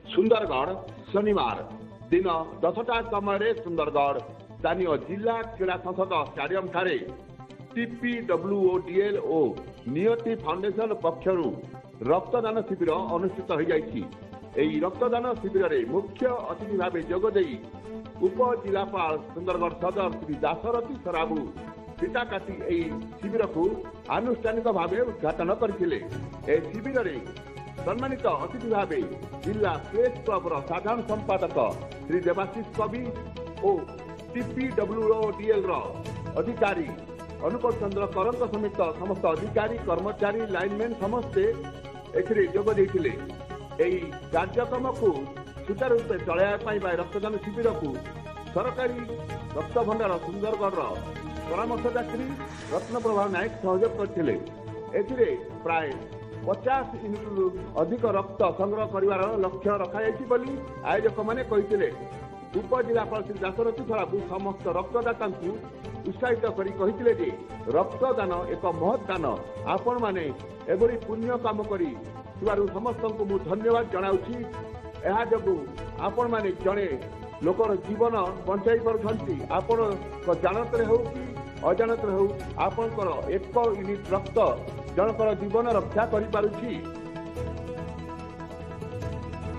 सुंदरगढ़ शनिवार दिन 10टा समय सुंदरगढ़ स्थानीय जिला क्रीड़ा संसद स्टाडियम ठारे TPWODL ओ नियति फाउंडेशन पक्षर रक्तदान शिविर अनुष्ठित हो जाइछि। एही रक्तदान शिविर रे मुख्य अतिथि भाव जोगदे उपजिलापाल सुंदरगढ़ सदर श्री दाशरथी सराबू पिता काटी एही शिविर को आनुष्ठानिक भाव उद्घाटन करथिले। ए शिविर रे सम्मानित अतिथि भाव जिला प्रेस क्लब साधारण संपादक श्री देवाशीष कवि और TPWODL अधिकारी अनुपम चंद्र करंक समेत समस्त अधिकारी कर्मचारी लाइनमैन समस्ते एथिरे जोग देथिले। एही कार्यक्रम को सुचारू रूपे चलाइबा रक्तदान शिविर को सरकारी रक्त भंडार सुंदरगढ़ परामर्शदात्री रत्नप्रभा नायक सहयोग करथिले। एथिरे प्राय 50 यूनिट अधिक रक्त संग्रह करिवार लक्ष्य रखाଯାଇଛି बोली आयोजक माने कहिथिले। उपजिलापाल श्री दाशरथी सराबू समस्त रक्तदाता उत्साहित करी कहिथिले जे रक्तदान एक महत् दान। आपण माने एभली पुण्य काम करी थिबारु समस्त को मु धन्यवाद जणाउछि। एहा जगु आपण माने जणे लोकर जीवन बंचाई पारुछंती। आपण को जानत रे हो कि अजानत रे हो आपनकर 1 यूनिट रक्त जनकर जीवन रक्षा करि पारुछि।